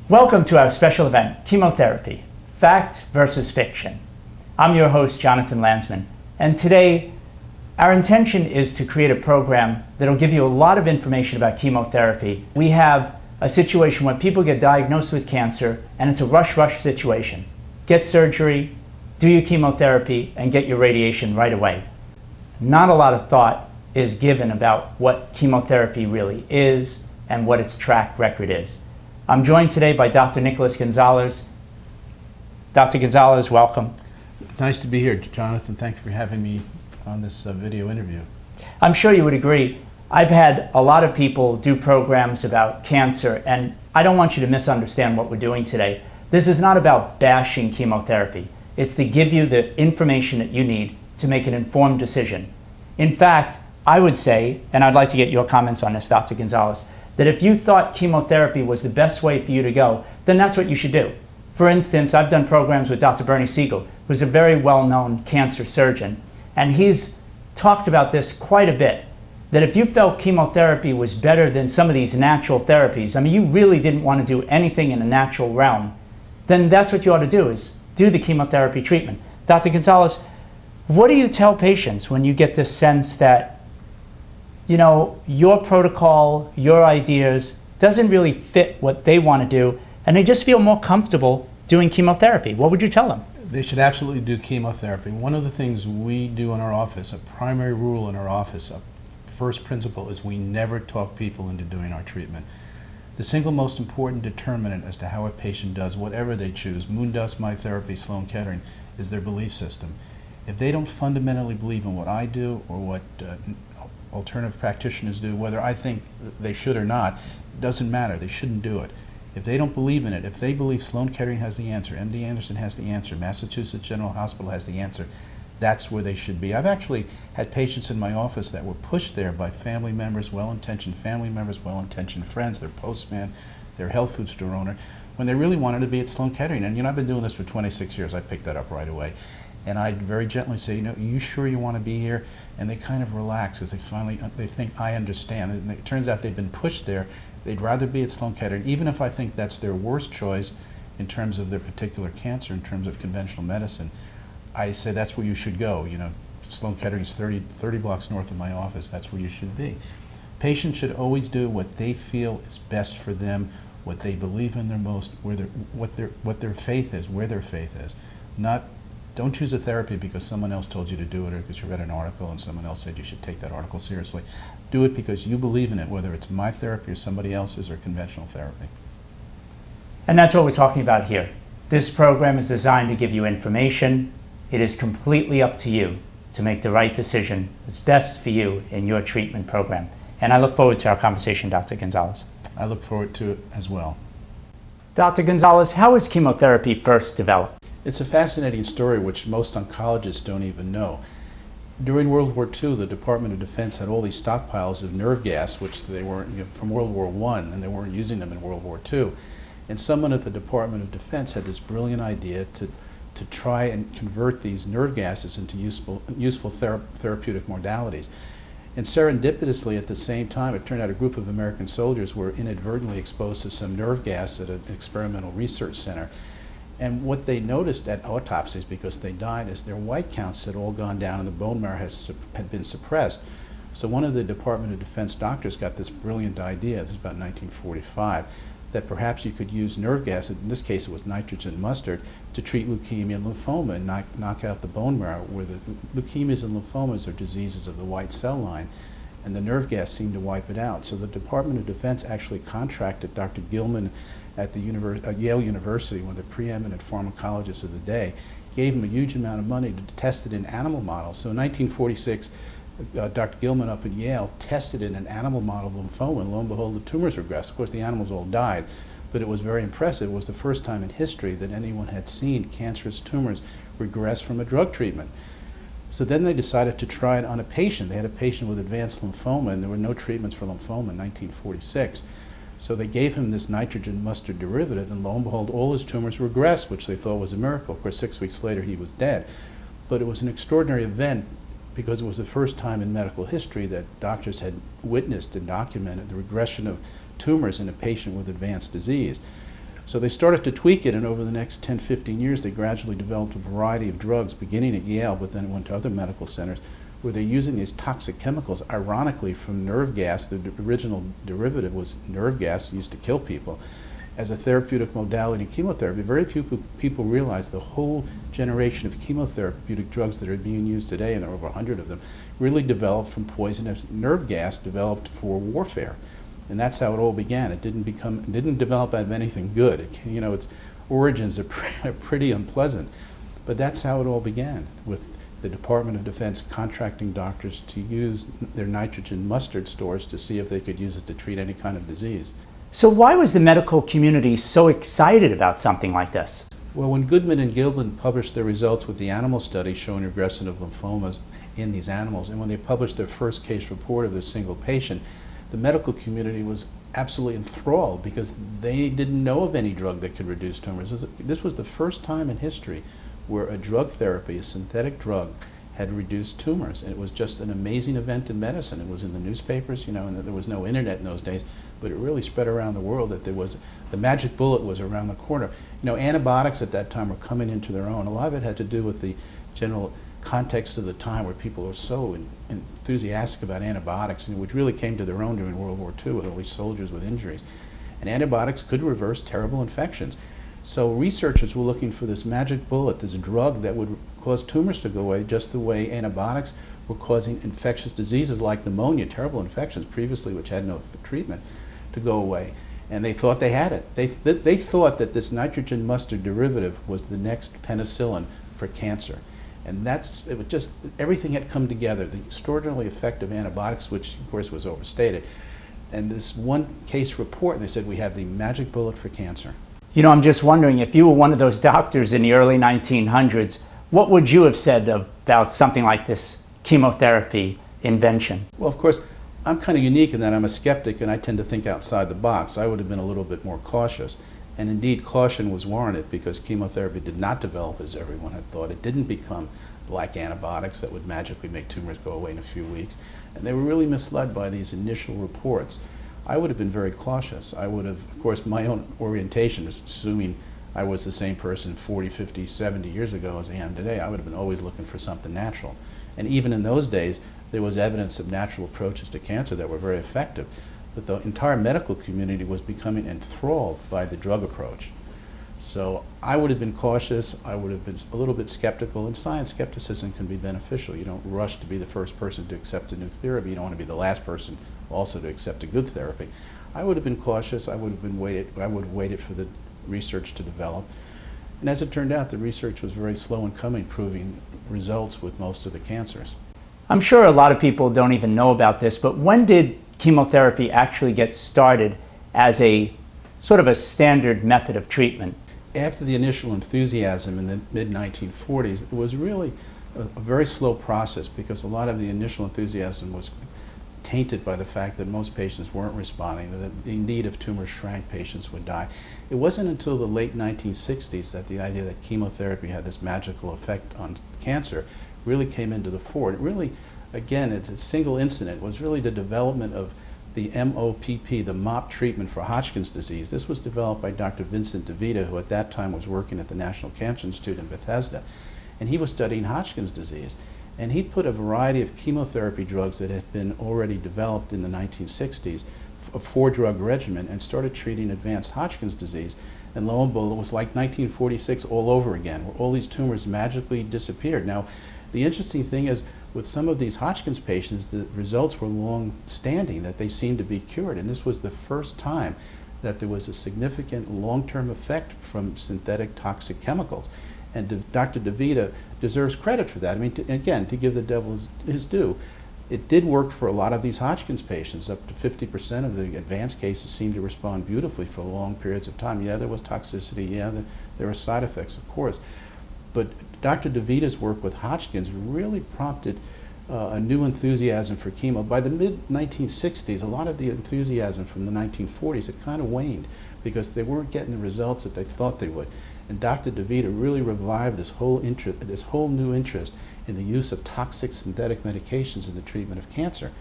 Welcome to our special event, Chemotherapy, Fact versus Fiction. I'm your host, Jonathan Landsman, and today our intention is to create a program that will give you a lot of information about chemotherapy. We have a situation where people get diagnosed with cancer and it's a rush situation. Get surgery, do your chemotherapy, and get your radiation right away. Not a lot of thought is given about what chemotherapy really is and what its track record is. I'm joined today by Dr. Nicholas Gonzalez. Dr. Gonzalez, welcome. Nice to be here, Jonathan. Thanks for having me on this video interview. I'm sure you would agree. I've had a lot of people do programs about cancer, and I don't want you to misunderstand what we're doing today. This is not about bashing chemotherapy. It's to give you the information that you need to make an informed decision. In fact, I would say, and I'd like to get your comments on this, Dr. Gonzalez, that if you thought chemotherapy was the best way for you to go, then that's what you should do. For instance, I've done programs with Dr. Bernie Siegel, who's a very well-known cancer surgeon, and he's talked about this quite a bit, that if you felt chemotherapy was better than some of these natural therapies, I mean, you really didn't want to do anything in a natural realm, then that's what you ought to do, is do the chemotherapy treatment. Dr. Gonzalez, what do you tell patients when you get this sense that, you know, your protocol, your ideas doesn't really fit what they want to do, and they just feel more comfortable doing chemotherapy? What would you tell them? They should absolutely do chemotherapy. One of the things we do in our office, a primary rule in our office, a first principle, is we never talk people into doing our treatment. The single most important determinant as to how a patient does whatever they choose, moon dust, my therapy, Sloan Kettering, is their belief system. If they don't fundamentally believe in what I do or what alternative practitioners do, whether I think they should or not, doesn't matter. They shouldn't do it. If they don't believe in it, if they believe Sloan Kettering has the answer, MD Anderson has the answer, Massachusetts General Hospital has the answer, that's where they should be. I've actually had patients in my office that were pushed there by family members, well-intentioned family members, well-intentioned friends, their postman, their health food store owner, when they really wanted to be at Sloan Kettering. And you know, I've been doing this for 26 years. I picked that up right away. And I'd very gently say, you know, you sure you want to be here? And they kind of relax because they think I understand. And it turns out they've been pushed there. They'd rather be at Sloan Kettering, even if I think that's their worst choice in terms of their particular cancer, in terms of conventional medicine. I say that's where you should go. You know, Sloan Kettering's 30 blocks north of my office. That's where you should be. Patients should always do what they feel is best for them, what they believe in their most, what their faith is, where their faith is. Don't choose a therapy because someone else told you to do it or because you read an article and someone else said you should take that article seriously. Do it because you believe in it, whether it's my therapy or somebody else's or conventional therapy. And that's what we're talking about here. This program is designed to give you information. It is completely up to you to make the right decision that's best for you in your treatment program. And I look forward to our conversation, Dr. Gonzalez. I look forward to it as well. Dr. Gonzalez, how was chemotherapy first developed? It's a fascinating story which most oncologists don't even know. During World War II, the Department of Defense had all these stockpiles of nerve gas, which they weren't, you know, from World War I, and they weren't using them in World War II. And someone at the Department of Defense had this brilliant idea to try and convert these nerve gases into useful therapeutic modalities. And serendipitously, at the same time, it turned out a group of American soldiers were inadvertently exposed to some nerve gas at an experimental research center. And what they noticed at autopsies, because they died, is their white counts had all gone down and the bone marrow had been suppressed. So one of the Department of Defense doctors got this brilliant idea, this is about 1945, that perhaps you could use nerve gas, in this case it was nitrogen mustard, to treat leukemia and lymphoma and knock out the bone marrow, where the leukemias and lymphomas are diseases of the white cell line, and the nerve gas seemed to wipe it out. So the Department of Defense actually contracted Dr. Gilman at the Yale University, one of the preeminent pharmacologists of the day, gave him a huge amount of money to test it in animal models. So in 1946, Dr. Gilman up at Yale tested in an animal model of lymphoma, and lo and behold, the tumors regressed. Of course, the animals all died, but it was very impressive. It was the first time in history that anyone had seen cancerous tumors regress from a drug treatment. So then they decided to try it on a patient. They had a patient with advanced lymphoma, and there were no treatments for lymphoma in 1946. So they gave him this nitrogen mustard derivative, and lo and behold, all his tumors regressed, which they thought was a miracle. Of course, 6 weeks later, he was dead. But it was an extraordinary event because it was the first time in medical history that doctors had witnessed and documented the regression of tumors in a patient with advanced disease. So they started to tweak it, and over the next 10, 15 years, they gradually developed a variety of drugs, beginning at Yale, but then it went to other medical centers, where they're using these toxic chemicals, ironically, from nerve gas. The original derivative was nerve gas used to kill people, as a therapeutic modality in chemotherapy. Very few people realize the whole generation of chemotherapeutic drugs that are being used today, and there are over 100 of them, really developed from poisonous nerve gas developed for warfare. And that's how it all began. It didn't develop out of anything good. Its origins are pretty unpleasant. But that's how it all began, with the Department of Defense contracting doctors to use their nitrogen mustard stores to see if they could use it to treat any kind of disease. So why was the medical community so excited about something like this? Well, when Goodman and Gilman published their results with the animal study showing regression of lymphomas in these animals, and when they published their first case report of this single patient, the medical community was absolutely enthralled because they didn't know of any drug that could reduce tumors. This was the first time in history where a drug therapy, a synthetic drug, had reduced tumors. And it was just an amazing event in medicine. It was in the newspapers, and there was no internet in those days, but it really spread around the world that the magic bullet was around the corner. Antibiotics at that time were coming into their own. A lot of it had to do with the general context of the time, where people were so enthusiastic about antibiotics, which really came to their own during World War II with all these soldiers with injuries. And antibiotics could reverse terrible infections. So researchers were looking for this magic bullet, this drug that would cause tumors to go away, just the way antibiotics were causing infectious diseases like pneumonia, terrible infections previously which had no treatment, to go away. And they thought they had it. They thought that this nitrogen mustard derivative was the next penicillin for cancer. And it was just, everything had come together. The extraordinarily effective antibiotics, which of course was overstated, and this one case report, they said, we have the magic bullet for cancer. I'm just wondering, if you were one of those doctors in the early 1900s, what would you have said about something like this chemotherapy invention? Well, of course, I'm kind of unique in that I'm a skeptic and I tend to think outside the box. I would have been a little bit more cautious. And indeed, caution was warranted because chemotherapy did not develop as everyone had thought. It didn't become like antibiotics that would magically make tumors go away in a few weeks. And they were really misled by these initial reports. I would have been very cautious. I would have, of course, my own orientation, assuming I was the same person 40, 50, 70 years ago as I am today, I would have been always looking for something natural. And even in those days, there was evidence of natural approaches to cancer that were very effective. But the entire medical community was becoming enthralled by the drug approach. So I would have been cautious. I would have been a little bit skeptical. In science, skepticism can be beneficial. You don't rush to be the first person to accept a new therapy. You don't want to be the last person also to accept a good therapy. I would have been cautious. I would have waited for the research to develop. And as it turned out, the research was very slow in coming, proving results with most of the cancers. I'm sure a lot of people don't even know about this, but when did chemotherapy actually get started as a sort of a standard method of treatment? After the initial enthusiasm in the mid-1940s, it was really a very slow process because a lot of the initial enthusiasm was tainted by the fact that most patients weren't responding, that indeed if tumors shrank, patients would die. It wasn't until the late 1960s that the idea that chemotherapy had this magical effect on cancer really came into the fore. It really, again, it's a single incident. It was really the development of the MOPP, the MOP treatment for Hodgkin's disease. This was developed by Dr. Vincent DeVita, who at that time was working at the National Cancer Institute in Bethesda. And he was studying Hodgkin's disease. And he put a variety of chemotherapy drugs that had been already developed in the 1960s, a 4-drug regimen, and started treating advanced Hodgkin's disease. And lo and behold, it was like 1946 all over again, where all these tumors magically disappeared. Now, the interesting thing is, with some of these Hodgkin's patients, the results were long-standing, that they seemed to be cured. And this was the first time that there was a significant long-term effect from synthetic toxic chemicals. And Dr. DeVita deserves credit for that. I mean, again, to give the devil his due, it did work for a lot of these Hodgkin's patients. Up to 50% of the advanced cases seemed to respond beautifully for long periods of time. Yeah, there was toxicity. Yeah, there were side effects, of course. But Dr. DeVita's work with Hodgkin's really prompted a new enthusiasm for chemo. By the mid-1960s, a lot of the enthusiasm from the 1940s had kind of waned because they weren't getting the results that they thought they would. And Dr. DeVita really revived this whole new interest in the use of toxic synthetic medications in the treatment of cancer.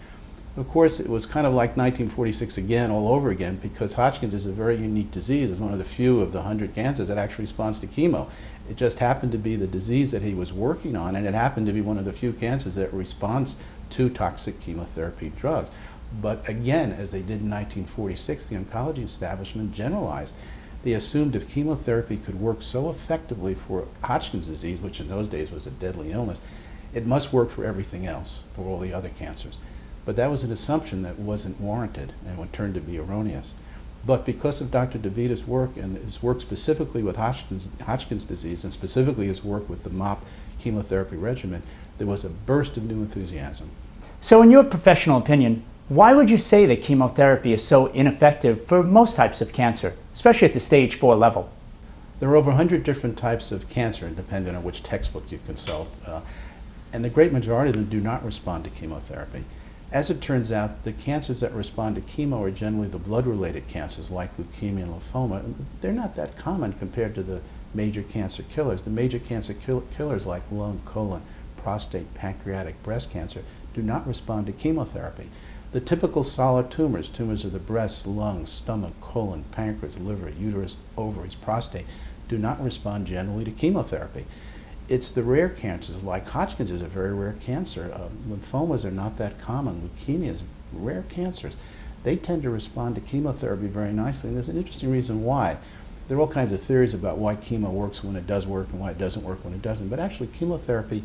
Of course, it was kind of like 1946 again, all over again, because Hodgkin's is a very unique disease. It's one of the few of the 100 cancers that actually responds to chemo. It just happened to be the disease that he was working on, and it happened to be one of the few cancers that responds to toxic chemotherapy drugs. But again, as they did in 1946, the oncology establishment generalized. They assumed if chemotherapy could work so effectively for Hodgkin's disease, which in those days was a deadly illness, it must work for everything else, for all the other cancers. But that was an assumption that wasn't warranted and would turn to be erroneous. But because of Dr. DeVita's work and his work specifically with Hodgkin's disease and specifically his work with the MOP chemotherapy regimen, there was a burst of new enthusiasm. So in your professional opinion, why would you say that chemotherapy is so ineffective for most types of cancer, especially at the stage 4 level? There are over 100 different types of cancer, depending on which textbook you consult, and the great majority of them do not respond to chemotherapy. As it turns out, the cancers that respond to chemo are generally the blood-related cancers like leukemia and lymphoma. They're not that common compared to the major cancer killers. The major cancer killers like lung, colon, prostate, pancreatic, breast cancer do not respond to chemotherapy. The typical solid tumors, tumors of the breast, lungs, stomach, colon, pancreas, liver, uterus, ovaries, prostate, do not respond generally to chemotherapy. It's the rare cancers, like Hodgkin's is a very rare cancer. Lymphomas are not that common. Leukemias, rare cancers. They tend to respond to chemotherapy very nicely, and there's an interesting reason why. There are all kinds of theories about why chemo works when it does work and why it doesn't work when it doesn't, but actually chemotherapy,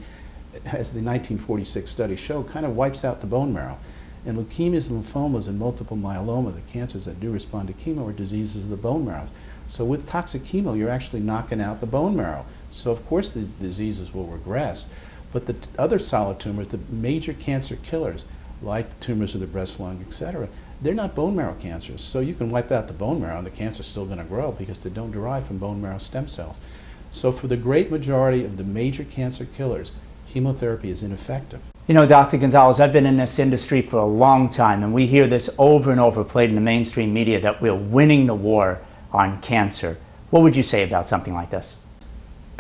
as the 1946 study showed, kind of wipes out the bone marrow. And leukemias and lymphomas and multiple myeloma, the cancers that do respond to chemo, are diseases of the bone marrow. So with toxic chemo, you're actually knocking out the bone marrow. So of course these diseases will regress. But the other solid tumors, the major cancer killers, like tumors of the breast, lung, etc., they're not bone marrow cancers. So you can wipe out the bone marrow and the cancer's still going to grow because they don't derive from bone marrow stem cells. So for the great majority of the major cancer killers, chemotherapy is ineffective. You know, Dr. Gonzalez, I've been in this industry for a long time, and we hear this over and over played in the mainstream media that we're winning the war on cancer. What would you say about something like this?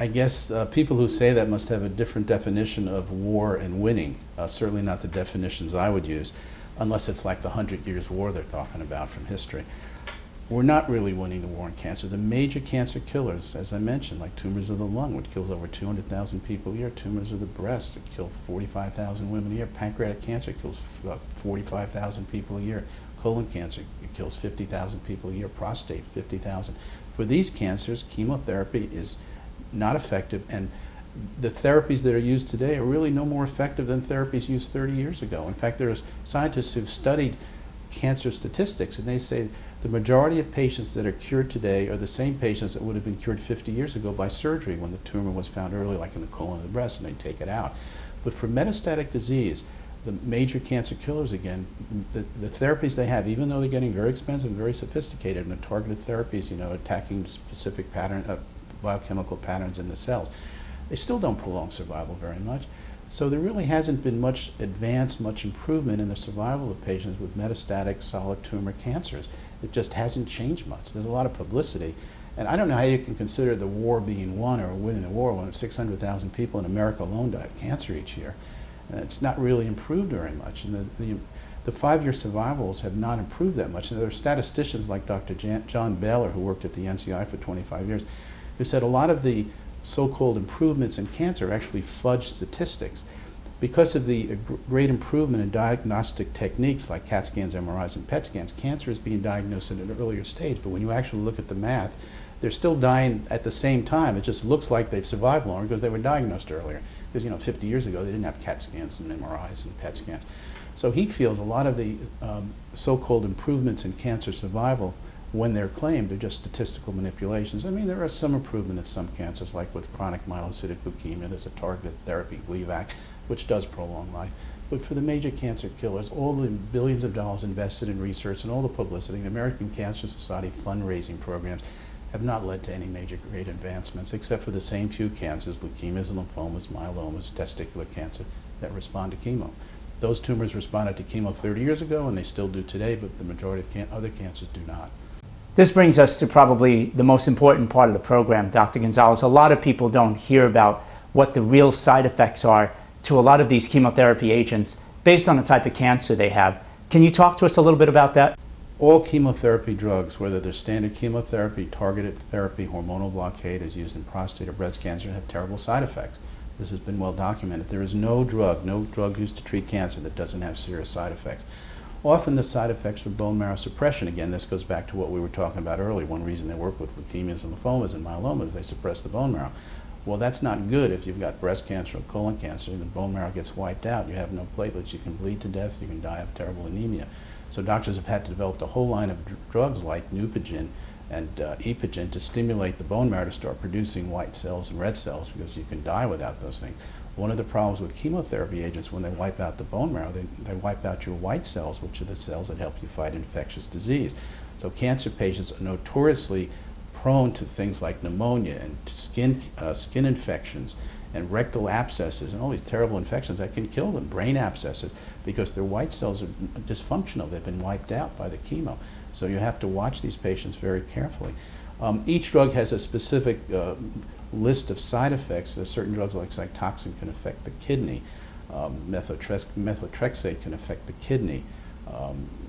I guess people who say that must have a different definition of war and winning, certainly not the definitions I would use, unless it's like the 100 Years' War they're talking about from history. We're not really winning the war on cancer. The major cancer killers, as I mentioned, like tumors of the lung, which kills over 200,000 people a year, tumors of the breast, that kill 45,000 women a year, pancreatic cancer kills 45,000 people a year, colon cancer, it kills 50,000 people a year, prostate, 50,000. For these cancers, chemotherapy is not effective, and the therapies that are used today are really no more effective than therapies used 30 years ago. In fact, there are scientists who've studied cancer statistics, and they say the majority of patients that are cured today are the same patients that would have been cured 50 years ago by surgery when the tumor was found early, like in the colon of the breast, and they take it out. But for metastatic disease, the major cancer killers, again, the therapies they have, even though they're getting very expensive and very sophisticated, and the targeted therapies, you know, attacking specific biochemical patterns in the cells, they still don't prolong survival very much. So there really hasn't been much improvement in the survival of patients with metastatic solid tumor cancers. It just hasn't changed much. There's a lot of publicity. And I don't know how you can consider the war being won or winning the war when 600,000 people in America alone die of cancer each year. And it's not really improved very much. And the 5-year survivals have not improved that much. And there are statisticians like Dr. John Baylor, who worked at the NCI for 25 years, who said a lot of the so-called improvements in cancer actually fudge statistics. Because of the great improvement in diagnostic techniques like CAT scans, MRIs, and PET scans, cancer is being diagnosed at an earlier stage. But when you actually look at the math, they're still dying at the same time. It just looks like they've survived longer because they were diagnosed earlier. Because, you know, 50 years ago, they didn't have CAT scans and MRIs and PET scans. So he feels a lot of the so-called improvements in cancer survival, when they're claimed, are just statistical manipulations. I mean, there are some improvement in some cancers, like with chronic myelocytic leukemia. There's a targeted therapy, Gleevec, which does prolong life. But for the major cancer killers, all the billions of dollars invested in research and all the publicity, the American Cancer Society fundraising programs have not led to any major great advancements, except for the same few cancers, leukemias and lymphomas, myelomas, testicular cancer, that respond to chemo. Those tumors responded to chemo 30 years ago, and they still do today, but the majority of other cancers do not. This brings us to probably the most important part of the program, Dr. Gonzalez. A lot of people don't hear about what the real side effects are to a lot of these chemotherapy agents based on the type of cancer they have. Can you talk to us a little bit about that? All chemotherapy drugs, whether they're standard chemotherapy, targeted therapy, hormonal blockade as used in prostate or breast cancer, have terrible side effects. This has been well documented. There is no drug used to treat cancer that doesn't have serious side effects. Often the side effects are bone marrow suppression. Again, this goes back to what we were talking about earlier. One reason they work with leukemias and lymphomas and myelomas is they suppress the bone marrow. Well, that's not good if you've got breast cancer or colon cancer and the bone marrow gets wiped out. You have no platelets. You can bleed to death. You can die of terrible anemia. So doctors have had to develop a whole line of drugs like Neupogen and Epogen to stimulate the bone marrow to start producing white cells and red cells, because you can die without those things. One of the problems with chemotherapy agents, when they wipe out the bone marrow, they wipe out your white cells, which are the cells that help you fight infectious disease. So cancer patients are notoriously prone to things like pneumonia and skin infections and rectal abscesses and all these terrible infections that can kill them, brain abscesses, because their white cells are dysfunctional. They've been wiped out by the chemo. So you have to watch these patients very carefully. Each drug has a specific list of side effects. Certain drugs like Cytoxan can affect the kidney. Methotrexate can affect the kidney.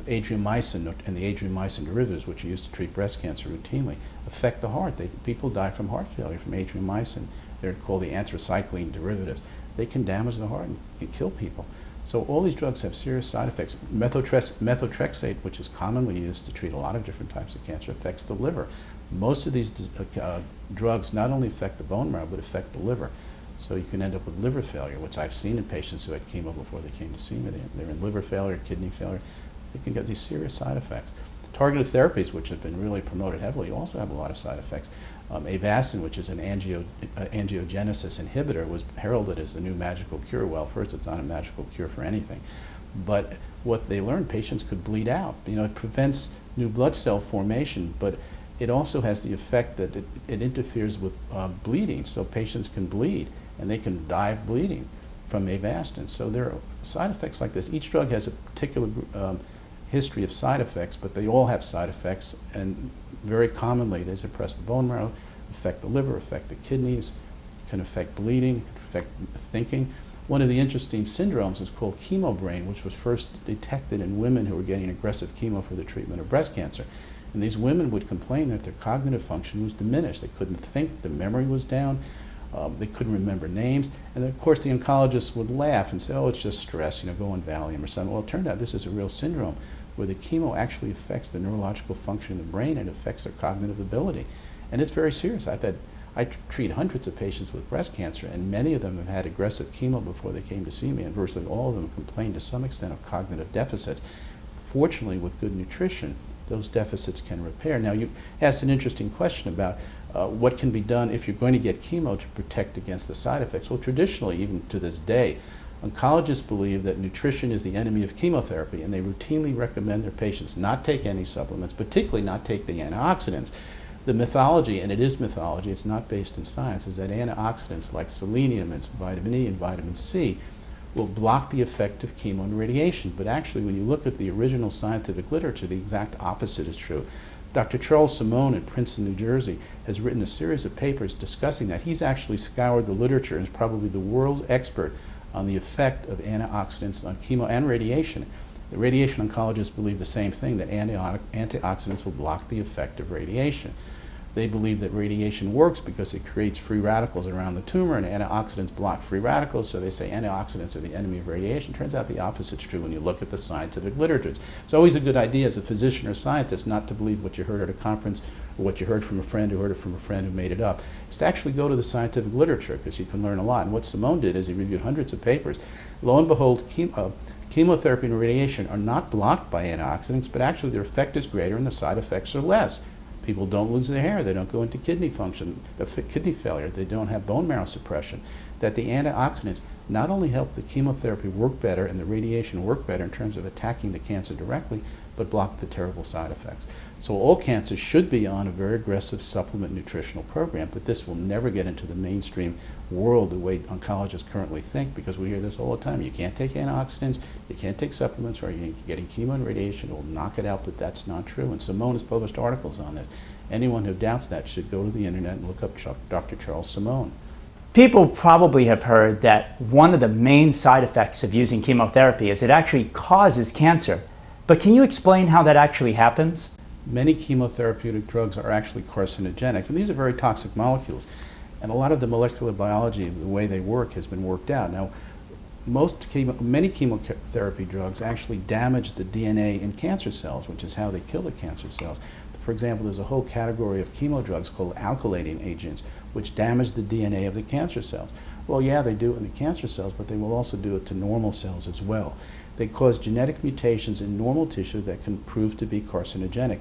Adriamycin and the adriamycin derivatives, which are used to treat breast cancer routinely, affect the heart. People die from heart failure from adriamycin. They're called the anthracycline derivatives. They can damage the heart and kill people. So all these drugs have serious side effects. Methotrexate, which is commonly used to treat a lot of different types of cancer, affects the liver. Most of these drugs not only affect the bone marrow, but affect the liver. So you can end up with liver failure, which I've seen in patients who had chemo before they came to see me. They're in liver failure, kidney failure. They can get these serious side effects. Targeted therapies, which have been really promoted heavily, also have a lot of side effects. Avastin, which is an angiogenesis inhibitor, was heralded as the new magical cure. Well, first, it's not a magical cure for anything. But what they learned, patients could bleed out. You know, it prevents new blood cell formation, but it also has the effect that it interferes with bleeding, so patients can bleed, and they can die of bleeding from Avastin. So there are side effects like this. Each drug has a particular history of side effects, but they all have side effects, and very commonly they suppress the bone marrow, affect the liver, affect the kidneys, can affect bleeding, can affect thinking. One of the interesting syndromes is called chemo brain, which was first detected in women who were getting aggressive chemo for the treatment of breast cancer. And these women would complain that their cognitive function was diminished. They couldn't think, their memory was down, they couldn't remember names, and of course the oncologists would laugh and say, oh, it's just stress, go on Valium or something. Well, it turned out this is a real syndrome where the chemo actually affects the neurological function of the brain and affects their cognitive ability. And it's very serious. I treat hundreds of patients with breast cancer, and many of them have had aggressive chemo before they came to see me, and virtually all of them complain to some extent of cognitive deficits. Fortunately, with good nutrition, those deficits can repair. Now, you asked an interesting question about what can be done if you're going to get chemo to protect against the side effects. Well, traditionally, even to this day, oncologists believe that nutrition is the enemy of chemotherapy, and they routinely recommend their patients not take any supplements, particularly not take the antioxidants. The mythology, and it is mythology, it's not based in science, is that antioxidants like selenium and vitamin E and vitamin C will block the effect of chemo and radiation. But actually, when you look at the original scientific literature, the exact opposite is true. Dr. Charles Simone at Princeton, New Jersey, has written a series of papers discussing that. He's actually scoured the literature and is probably the world's expert on the effect of antioxidants on chemo and radiation. The radiation oncologists believe the same thing, that antioxidants will block the effect of radiation. They believe that radiation works because it creates free radicals around the tumor, and antioxidants block free radicals, so they say antioxidants are the enemy of radiation. Turns out the opposite's true when you look at the scientific literature. It's always a good idea as a physician or scientist not to believe what you heard at a conference or what you heard from a friend who heard it from a friend who made it up. It's to actually go to the scientific literature, because you can learn a lot. And what Simone did is he reviewed hundreds of papers. Lo and behold, chemotherapy and radiation are not blocked by antioxidants, but actually their effect is greater and the side effects are less. People don't lose their hair, they don't go into kidney failure, they don't have bone marrow suppression. That the antioxidants not only help the chemotherapy work better and the radiation work better in terms of attacking the cancer directly, but block the terrible side effects. So all cancers should be on a very aggressive supplement nutritional program, but this will never get into the mainstream world the way oncologists currently think, because we hear this all the time. You can't take antioxidants, you can't take supplements, or you're getting chemo and radiation, it will knock it out, but that's not true. And Simone has published articles on this. Anyone who doubts that should go to the internet and look up Dr. Charles Simone. People probably have heard that one of the main side effects of using chemotherapy is it actually causes cancer. But can you explain how that actually happens? Many chemotherapeutic drugs are actually carcinogenic, and these are very toxic molecules. And a lot of the molecular biology, the way they work, has been worked out. Now, many chemotherapy drugs actually damage the DNA in cancer cells, which is how they kill the cancer cells. For example, there's a whole category of chemo drugs called alkylating agents, which damage the DNA of the cancer cells. Well, yeah, they do it in the cancer cells, but they will also do it to normal cells as well. They cause genetic mutations in normal tissue that can prove to be carcinogenic.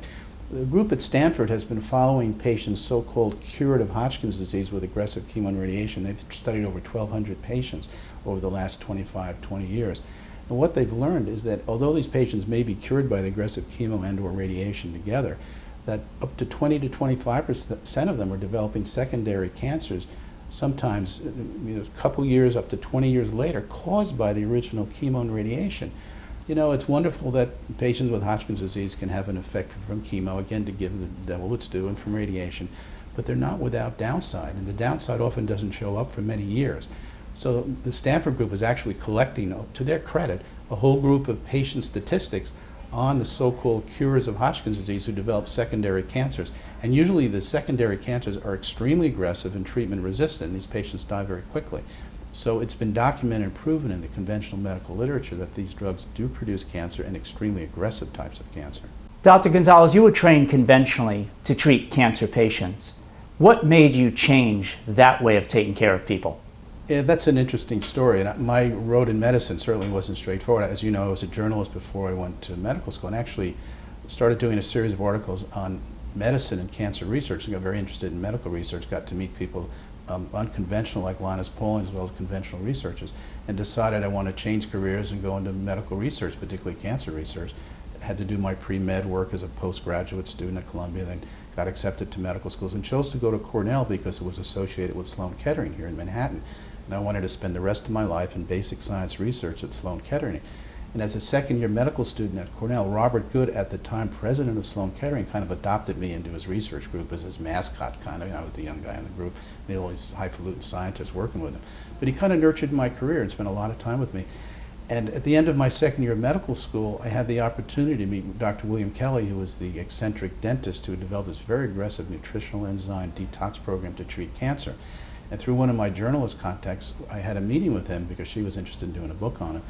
The group at Stanford has been following patients so-called cured of Hodgkin's disease with aggressive chemo and radiation. They've studied over 1,200 patients over the last 25, 20 years. And what they've learned is that although these patients may be cured by the aggressive chemo and or radiation together, that up to 20 to 25% of them are developing secondary cancers, sometimes a couple years up to 20 years later, caused by the original chemo and radiation. You know, it's wonderful that patients with Hodgkin's disease can have an effect from chemo, again, to give the devil its due, and from radiation, but they're not without downside, and the downside often doesn't show up for many years. So the Stanford group is actually collecting, to their credit, a whole group of patient statistics on the so-called cures of Hodgkin's disease who develop secondary cancers. And usually the secondary cancers are extremely aggressive and treatment resistant, and these patients die very quickly. So it's been documented and proven in the conventional medical literature that these drugs do produce cancer and extremely aggressive types of cancer. Dr. Gonzalez, you were trained conventionally to treat cancer patients. What made you change that way of taking care of people? Yeah, that's an interesting story. And my road in medicine certainly wasn't straightforward. As you know, I was a journalist before I went to medical school, and actually started doing a series of articles on medicine and cancer research, and got very interested in medical research, got to meet people unconventional like Linus Pauling, as well as conventional researchers, and decided I want to change careers and go into medical research, particularly cancer research. I had to do my pre-med work as a postgraduate student at Columbia, then got accepted to medical schools, and chose to go to Cornell because it was associated with Sloan Kettering here in Manhattan. And I wanted to spend the rest of my life in basic science research at Sloan Kettering. And as a second-year medical student at Cornell, Robert Good, at the time president of Sloan Kettering, kind of adopted me into his research group as his mascot, kind of. You know, I was the young guy in the group, and he had all these highfalutin scientists working with him. But he kind of nurtured my career and spent a lot of time with me. And at the end of my second year of medical school, I had the opportunity to meet Dr. William Kelly, who was the eccentric dentist who developed this very aggressive nutritional enzyme detox program to treat cancer. And through one of my journalist contacts, I had a meeting with him because she was interested in doing a book on him.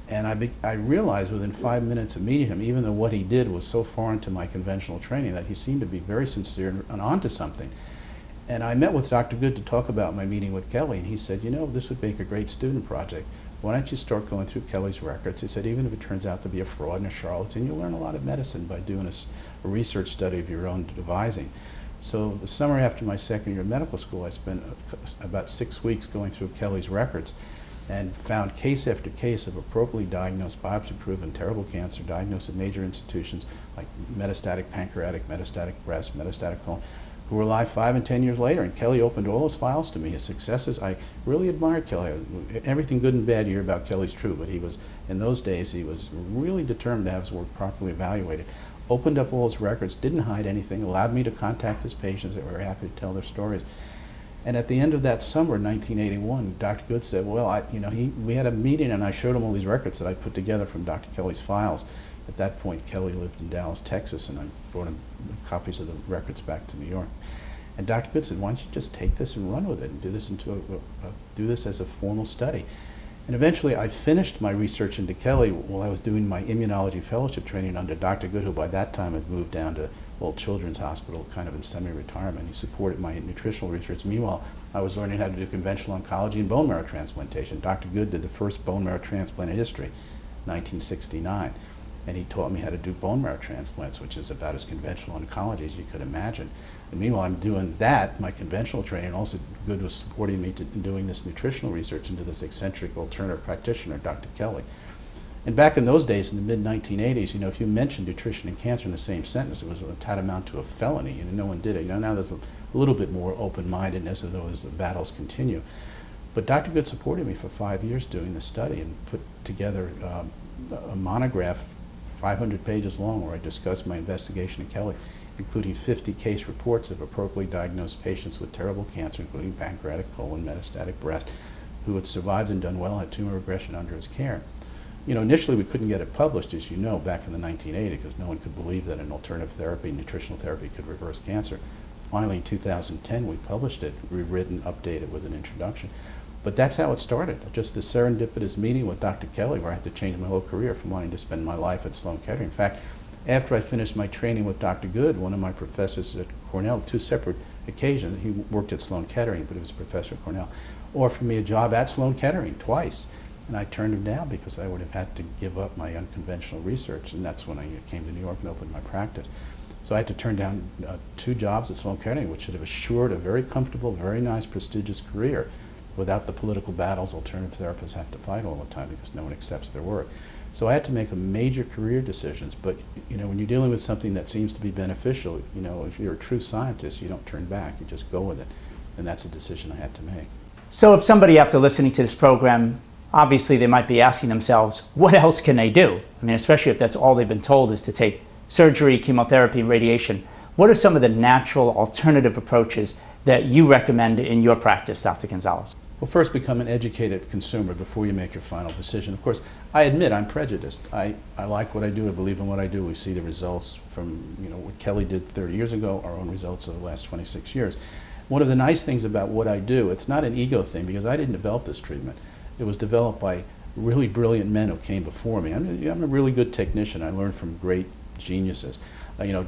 And I realized within 5 minutes of meeting him, even though what he did was so foreign to my conventional training, that he seemed to be very sincere and onto something. And I met with Dr. Good to talk about my meeting with Kelly, and he said, you know, this would make a great student project. Why don't you start going through Kelly's records? He said, even if it turns out to be a fraud and a charlatan, you'll learn a lot of medicine by doing a research study of your own devising. So the summer after my second year of medical school, I spent about 6 weeks going through Kelly's records and found case after case of appropriately diagnosed, biopsy-proven terrible cancer diagnosed at major institutions like metastatic pancreatic, metastatic breast, metastatic colon, who were alive 5 and 10 years later. And Kelly opened all those files to me. His successes, I really admired Kelly. Everything good and bad you hear about Kelly's true, but he was, in those days, he was really determined to have his work properly evaluated. Opened up all his records, didn't hide anything, allowed me to contact his patients that were happy to tell their stories. And at the end of that summer, 1981, Dr. Good said, well, we had a meeting, and I showed him all these records that I put together from Dr. Kelly's files. At that point, Kelly lived in Dallas, Texas, and I brought him copies of the records back to New York. And Dr. Good said, why don't you just take this and run with it and do this as a formal study? And eventually, I finished my research into Kelly while I was doing my immunology fellowship training under Dr. Good, who by that time had moved down to Old Children's Hospital, kind of in semi-retirement. He supported my nutritional research. Meanwhile, I was learning how to do conventional oncology and bone marrow transplantation. Dr. Good did the first bone marrow transplant in history, 1969. And he taught me how to do bone marrow transplants, which is about as conventional oncology as you could imagine. And meanwhile, I'm doing that, my conventional training. Also, Good was supporting me in doing this nutritional research into this eccentric alternative practitioner, Dr. Kelly. And back in those days, in the mid-1980s, you know, if you mentioned nutrition and cancer in the same sentence, it was tantamount to a felony. You know, no one did it. You know, now there's a little bit more open-mindedness, although as the battles continue. But Dr. Good supported me for 5 years doing this study and put together a monograph, 500 pages long, where I discussed my investigation of Kelly, including 50 case reports of appropriately diagnosed patients with terrible cancer, including pancreatic, colon, metastatic breast, who had survived and done well, had tumor regression under his care. Initially we couldn't get it published, as you know, back in the 1980s, because no one could believe that an alternative therapy, nutritional therapy, could reverse cancer. Finally, in 2010, we published it, rewritten, updated with an introduction. But that's how it started, just a serendipitous meeting with Dr. Kelly, where I had to change my whole career from wanting to spend my life at Sloan Kettering. In fact, after I finished my training with Dr. Good, one of my professors at Cornell, two separate occasions, he worked at Sloan Kettering, but he was a professor at Cornell, offered me a job at Sloan Kettering twice. And I turned him down because I would have had to give up my unconventional research, and that's when I came to New York and opened my practice. So I had to turn down 2 jobs at Sloan Kettering, which should have assured a very comfortable, very nice, prestigious career without the political battles alternative therapists have to fight all the time because no one accepts their work. So I had to make a major career decisions, but when you're dealing with something that seems to be beneficial, if you're a true scientist, you don't turn back, you just go with it. And that's a decision I had to make. So if somebody, after listening to this program, obviously they might be asking themselves, what else can they do? I mean, especially if that's all they've been told is to take surgery, chemotherapy, and radiation. What are some of the natural alternative approaches that you recommend in your practice, Dr. Gonzalez? Well, first, become an educated consumer before you make your final decision. Of course, I admit I'm prejudiced. I like what I do. I believe in what I do. We see the results from what Kelly did 30 years ago, our own results of the last 26 years. One of the nice things about what I do, it's not an ego thing because I didn't develop this treatment. It was developed by really brilliant men who came before me. I'm a really good technician. I learned from great geniuses.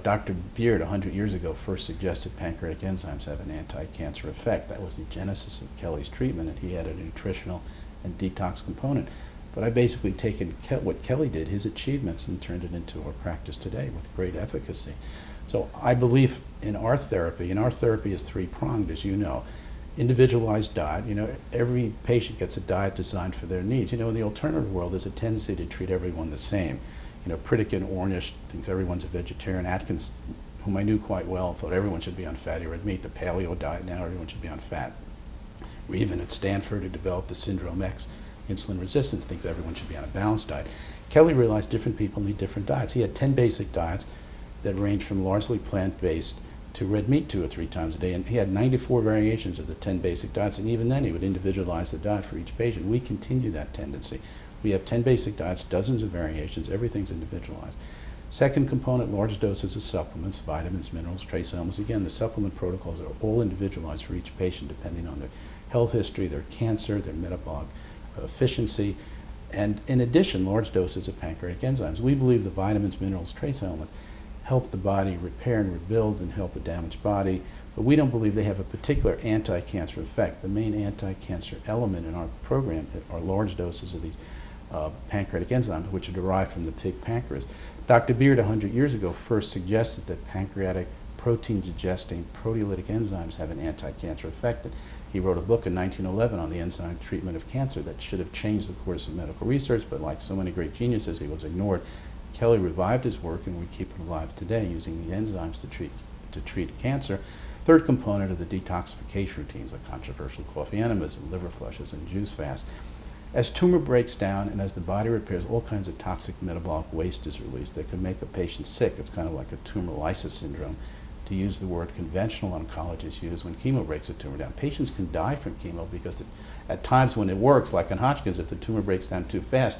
Dr. Beard 100 years ago first suggested pancreatic enzymes have an anti-cancer effect. That was the genesis of Kelly's treatment, and he had a nutritional and detox component. But I've basically taken what Kelly did, his achievements, and turned it into our practice today with great efficacy. So I believe in our therapy, and our therapy is 3-pronged, as you know. Individualized diet, every patient gets a diet designed for their needs. In the alternative world, there's a tendency to treat everyone the same. Pritikin, Ornish thinks everyone's a vegetarian. Atkins, whom I knew quite well, thought everyone should be on fatty red meat. The paleo diet, now everyone should be on fat. Reaven at Stanford, who developed the Syndrome X, insulin resistance, thinks everyone should be on a balanced diet. Kelly realized different people need different diets. He had 10 basic diets that range from largely plant-based to red meat 2 or 3 times a day, and he had 94 variations of the 10 basic diets, and even then he would individualize the diet for each patient. We continue that tendency. We have 10 basic diets, dozens of variations, everything's individualized. Second component, large doses of supplements, vitamins, minerals, trace elements. Again, the supplement protocols are all individualized for each patient depending on their health history, their cancer, their metabolic efficiency, and in addition, large doses of pancreatic enzymes. We believe the vitamins, minerals, trace elements help the body repair and rebuild and help a damaged body, but we don't believe they have a particular anti-cancer effect. The main anti-cancer element in our program are large doses of these pancreatic enzymes, which are derived from the pig pancreas. Dr. Beard 100 years ago first suggested that pancreatic protein-digesting proteolytic enzymes have an anti-cancer effect. He wrote a book in 1911 on the enzyme treatment of cancer that should have changed the course of medical research, but like so many great geniuses, he was ignored. Kelly revived his work, and we keep it alive today using the enzymes to treat cancer. Third component are the detoxification routines, like controversial coffee enemas and liver flushes and juice fasts. As tumor breaks down and as the body repairs, all kinds of toxic metabolic waste is released that can make a patient sick. It's kind of like a tumor lysis syndrome, to use the word conventional oncologists use when chemo breaks a tumor down. Patients can die from chemo because at times when it works, like in Hodgkin's, if the tumor breaks down too fast,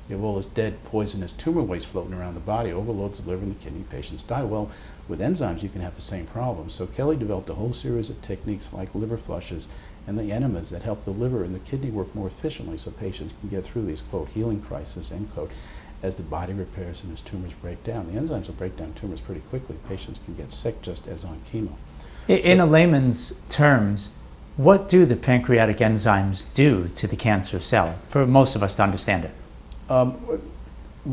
you have all this dead, poisonous tumor waste floating around the body, overloads the liver and the kidney, patients die. Well, with enzymes, you can have the same problem. So Kelly developed a whole series of techniques like liver flushes and the enemas that help the liver and the kidney work more efficiently so patients can get through these, quote, healing crises, end quote, as the body repairs and as tumors break down. The enzymes will break down tumors pretty quickly. Patients can get sick just as on chemo. In a layman's terms, what do the pancreatic enzymes do to the cancer cell, for most of us to understand it?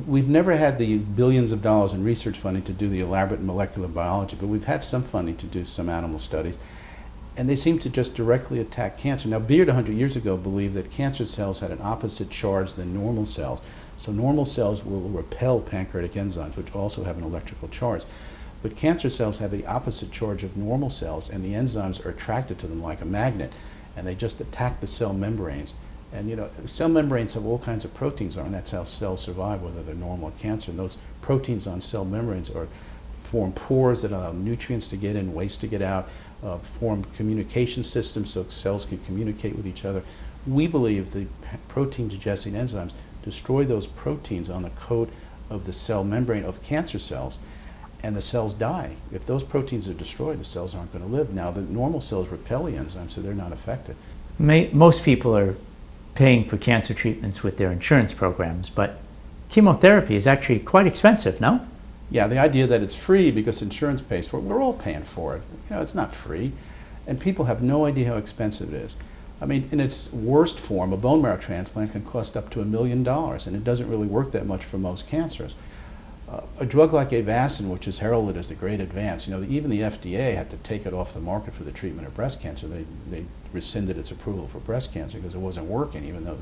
We've never had the billions of dollars in research funding to do the elaborate molecular biology, but we've had some funding to do some animal studies. And they seem to just directly attack cancer. Now, Beard 100 years ago believed that cancer cells had an opposite charge than normal cells. So normal cells will repel pancreatic enzymes, which also have an electrical charge. But cancer cells have the opposite charge of normal cells, and the enzymes are attracted to them like a magnet, and they just attack the cell membranes. And cell membranes have all kinds of proteins on, and that's how cells survive, whether they're normal or cancer. And those proteins on cell membranes form pores that allow nutrients to get in, waste to get out, form communication systems so cells can communicate with each other. We believe the protein digesting enzymes destroy those proteins on the coat of the cell membrane of cancer cells, and the cells die. If those proteins are destroyed, the cells aren't going to live. Now, the normal cells repel the enzymes, so they're not affected. Most people are paying for cancer treatments with their insurance programs, but chemotherapy is actually quite expensive, no? Yeah, the idea that it's free because insurance pays for it, we're all paying for it. It's not free, and people have no idea how expensive it is. I mean, in its worst form, a bone marrow transplant can cost up to $1 million, and it doesn't really work that much for most cancers. A drug like Avastin, which is heralded as the great advance, even the FDA had to take it off the market for the treatment of breast cancer. They rescinded its approval for breast cancer because it wasn't working, even though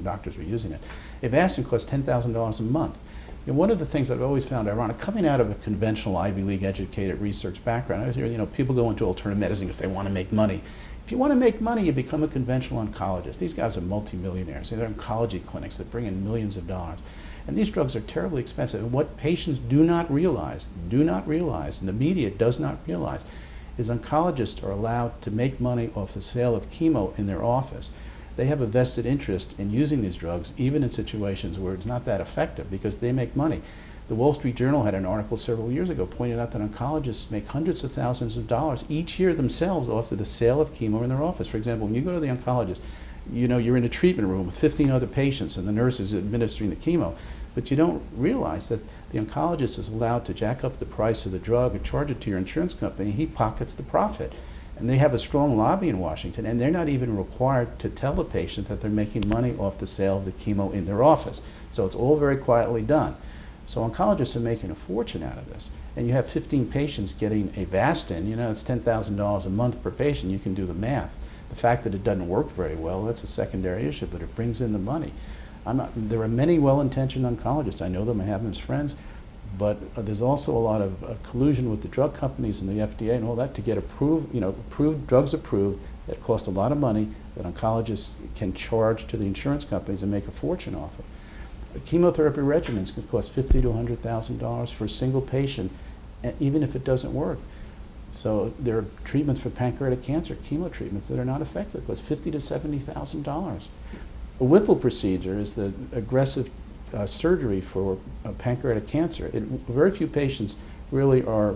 doctors were using it. Avastin costs $10,000 a month. One of the things I've always found ironic, coming out of a conventional Ivy League educated research background, I was hearing, people go into alternative medicine because they want to make money. If you want to make money, you become a conventional oncologist. These guys are multimillionaires. They're oncology clinics that bring in millions of dollars. And these drugs are terribly expensive. And what patients do not realize, and the media does not realize, is oncologists are allowed to make money off the sale of chemo in their office. They have a vested interest in using these drugs, even in situations where it's not that effective, because they make money. The Wall Street Journal had an article several years ago pointing out that oncologists make hundreds of thousands of dollars each year themselves off of the sale of chemo in their office. For example, when you go to the oncologist, you're in a treatment room with 15 other patients and the nurse is administering the chemo, but you don't realize that the oncologist is allowed to jack up the price of the drug and charge it to your insurance company. He pockets the profit. And they have a strong lobby in Washington, and they're not even required to tell the patient that they're making money off the sale of the chemo in their office. So it's all very quietly done. So oncologists are making a fortune out of this. And you have 15 patients getting Avastin, it's $10,000 a month per patient. You can do the math. The fact that it doesn't work very well, that's a secondary issue, but it brings in the money. There are many well-intentioned oncologists. I know them, I have them as friends, but there's also a lot of collusion with the drug companies and the FDA and all that to get drugs approved that cost a lot of money that oncologists can charge to the insurance companies and make a fortune off of. Chemotherapy regimens can cost $50,000 to $100,000 for a single patient, even if it doesn't work. So there are treatments for pancreatic cancer, chemo treatments that are not effective. It costs $50,000 to $70,000. A Whipple procedure is the aggressive surgery for pancreatic cancer. Very few patients really are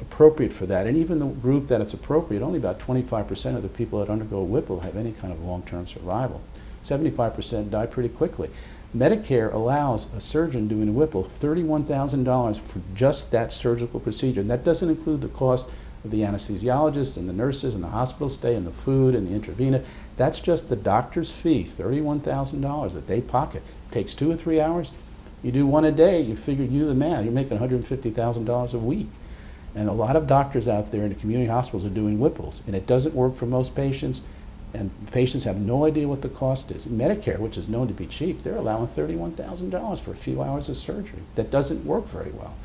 appropriate for that, and even the group that it's appropriate, only about 25% of the people that undergo a Whipple have any kind of long-term survival. 75% die pretty quickly. Medicare allows a surgeon doing a Whipple $31,000 for just that surgical procedure, and that doesn't include the cost of the anesthesiologist and the nurses and the hospital stay and the food and the intravenous. That's just the doctor's fee, $31,000 that they pocket. It takes 2 or 3 hours. You do one a day, you do the math, you're making $150,000 a week. And a lot of doctors out there in the community hospitals are doing Whipples, and it doesn't work for most patients, and patients have no idea what the cost is. Medicare, which is known to be cheap, they're allowing $31,000 for a few hours of surgery. That doesn't work very well.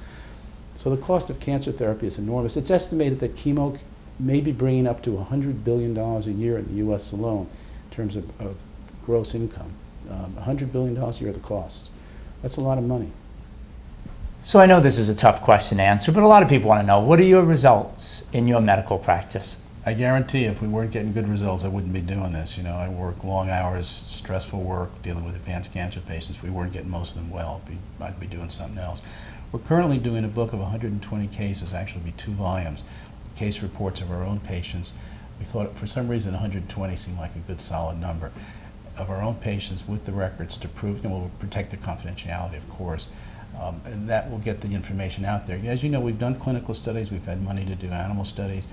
So the cost of cancer therapy is enormous. It's estimated that chemo may be bringing up to $100 billion a year in the U.S. alone in terms of gross income. $100 billion a year the costs. That's a lot of money. So I know this is a tough question to answer, but a lot of people want to know, what are your results in your medical practice? I guarantee if we weren't getting good results, I wouldn't be doing this. I work long hours, stressful work, dealing with advanced cancer patients. If we weren't getting most of them well, I'd be doing something else. We're currently doing a book of 120 cases, actually be 2 volumes, case reports of our own patients. We thought for some reason 120 seemed like a good solid number of our own patients with the records to prove, and we'll protect the confidentiality, of course, and that will get the information out there. As you know, we've done clinical studies, we've had money to do animal studies.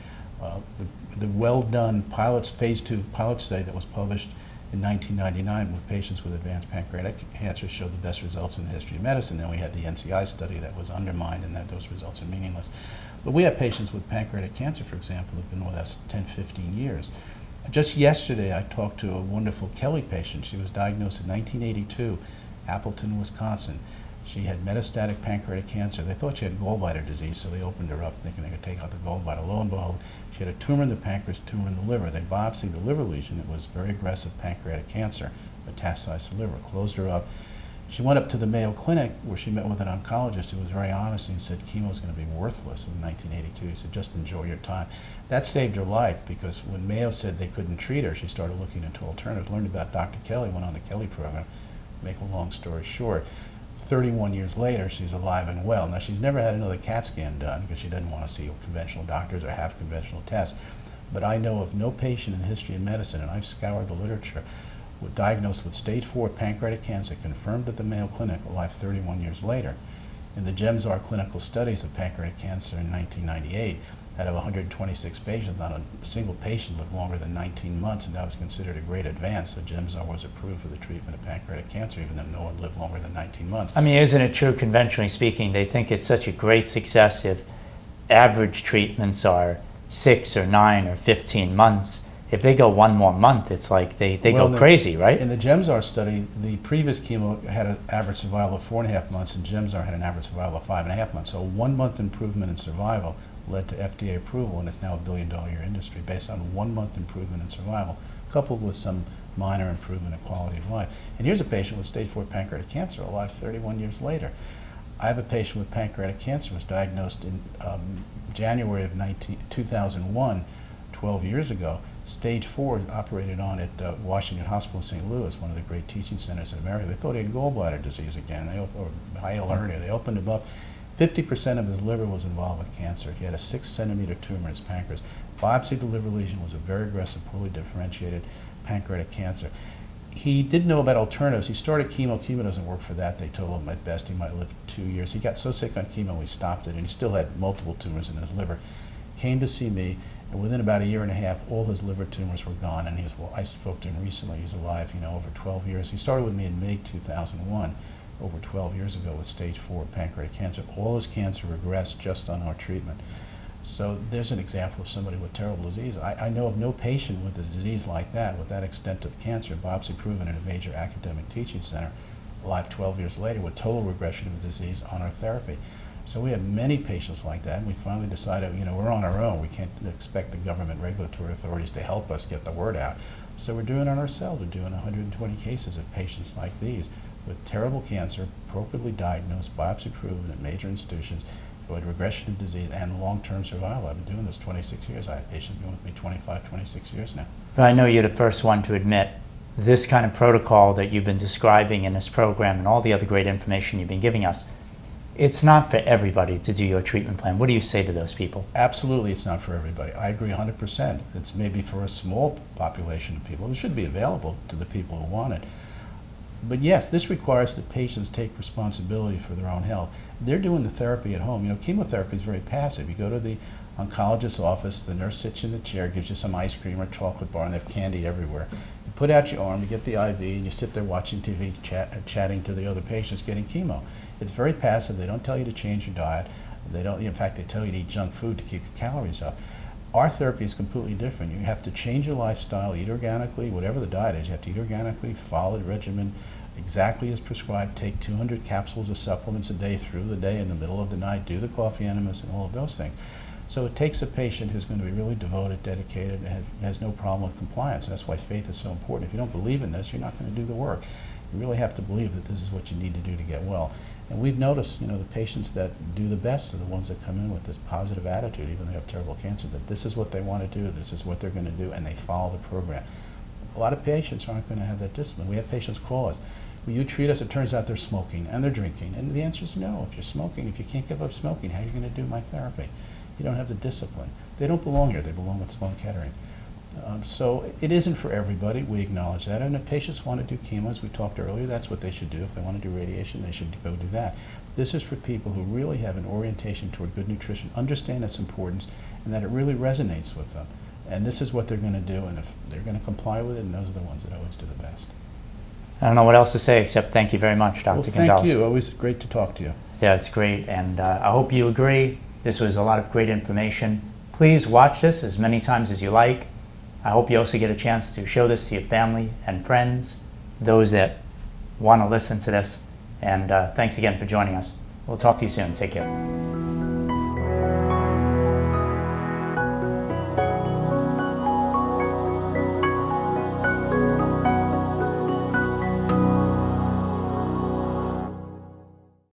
The well-done phase 2 pilot study that was published in 1999 with patients with advanced pancreatic cancer showed the best results in the history of medicine. Then we had the NCI study that was undermined and that those results are meaningless. But we have patients with pancreatic cancer, for example, who've been with us 10, 15 years. Just yesterday, I talked to a wonderful Kelly patient. She was diagnosed in 1982, Appleton, Wisconsin. She had metastatic pancreatic cancer. They thought she had gallbladder disease, so they opened her up thinking they could take out the gallbladder. Lo and behold, she had a tumor in the pancreas, tumor in the liver. They biopsied the liver lesion. It was very aggressive pancreatic cancer, metastasized to the liver, closed her up. She went up to the Mayo Clinic where she met with an oncologist who was very honest and said chemo is going to be worthless in 1982. He said, just enjoy your time. That saved her life because when Mayo said they couldn't treat her, she started looking into alternatives, learned about Dr. Kelly, went on the Kelly program, Make a long story short, 31 years later, she's alive and well. Now, she's never had another CAT scan done because she didn't want to see conventional doctors or have conventional tests. But I know of no patient in the history of medicine, and I've scoured the literature, diagnosed with stage 4 pancreatic cancer, confirmed at the Mayo Clinic, alive 31 years later. In the Gemzar clinical studies of pancreatic cancer in 1998, out of 126 patients, not a single patient lived longer than 19 months, and that was considered a great advance. So Gemzar was approved for the treatment of pancreatic cancer, even though no one lived longer than 19 months. I mean, isn't it true, conventionally speaking, they think it's such a great success if average treatments are 6 or 9 or 15 months. If they go one more month, it's like they go crazy, right? In the Gemzar study, the previous chemo had an average survival of 4.5 months, and Gemzar had an average survival of 5.5 months. So a 1 month improvement in survival led to FDA approval, and it's now a billion-dollar industry based on 1 month improvement in survival, coupled with some minor improvement in quality of life. And here's a patient with stage 4 pancreatic cancer, alive 31 years later. I have a patient with pancreatic cancer, was diagnosed in January of 2001, 12 years ago. Stage 4, operated on at Washington Hospital in St. Louis, one of the great teaching centers in America. They thought he had gallbladder disease again, or hiatal hernia. They opened him up. 50% of his liver was involved with cancer. He had a 6-centimeter tumor in his pancreas. Biopsied the liver lesion, was a very aggressive, poorly differentiated pancreatic cancer. He did know about alternatives. He started chemo. Chemo doesn't work for that. They told him at best he might live 2 years. He got so sick on chemo he stopped it, and he still had multiple tumors in his liver. Came to see me, and within about a year and a half, all his liver tumors were gone. And I spoke to him recently. He's alive, over 12 years. He started with me in May 2001. Over 12 years ago with stage 4 pancreatic cancer. All his cancer regressed just on our treatment. So there's an example of somebody with terrible disease. I know of no patient with a disease like that, with that extent of cancer, biopsy proven in a major academic teaching center, alive 12 years later with total regression of the disease on our therapy. So we have many patients like that, and we finally decided, we're on our own. We can't expect the government regulatory authorities to help us get the word out. So we're doing it ourselves. We're doing 120 cases of patients like these with terrible cancer, appropriately diagnosed, biopsy proven at major institutions, with regression of disease and long-term survival. I've been doing this 26 years. I have patients been with me 25, 26 years now. But I know you're the first one to admit this kind of protocol that you've been describing in this program and all the other great information you've been giving us, it's not for everybody to do your treatment plan. What do you say to those people? Absolutely, it's not for everybody. I agree 100%. It's maybe for a small population of people. It should be available to the people who want it. But yes, this requires that patients take responsibility for their own health. They're doing the therapy at home. Chemotherapy is very passive. You go to the oncologist's office, the nurse sits you in the chair, gives you some ice cream or chocolate bar, and they have candy everywhere. You put out your arm, you get the IV, and you sit there watching TV, chatting to the other patients getting chemo. It's very passive. They don't tell you to change your diet. They don't. In fact, they tell you to eat junk food to keep your calories up. Our therapy is completely different. You have to change your lifestyle, eat organically, whatever the diet is. You have to eat organically, follow the regimen exactly as prescribed, take 200 capsules of supplements a day through the day, in the middle of the night, do the coffee enemas and all of those things. So it takes a patient who's going to be really devoted, dedicated, and has no problem with compliance. That's why faith is so important. If you don't believe in this, you're not going to do the work. You really have to believe that this is what you need to do to get well. And we've noticed, the patients that do the best are the ones that come in with this positive attitude, even though they have terrible cancer, that this is what they want to do, this is what they're going to do, and they follow the program. A lot of patients aren't going to have that discipline. We have patients call us. Will you treat us? It turns out they're smoking and they're drinking. And the answer is no. If you're smoking, if you can't give up smoking, how are you going to do my therapy? You don't have the discipline. They don't belong here. They belong with Sloan Kettering. So it isn't for everybody. We acknowledge that. And if patients want to do chemo, as we talked earlier, that's what they should do. If they want to do radiation, they should go do that. This is for people who really have an orientation toward good nutrition, understand its importance, and that it really resonates with them. And this is what they're going to do. And if they're going to comply with it, and those are the ones that always do the best. I don't know what else to say except thank you very much, Dr. Gonzalez. Thank you. Always great to talk to you. Yeah, it's great. And I hope you agree. This was a lot of great information. Please watch this as many times as you like. I hope you also get a chance to show this to your family and friends, those that want to listen to this. And thanks again for joining us. We'll talk to you soon. Take care.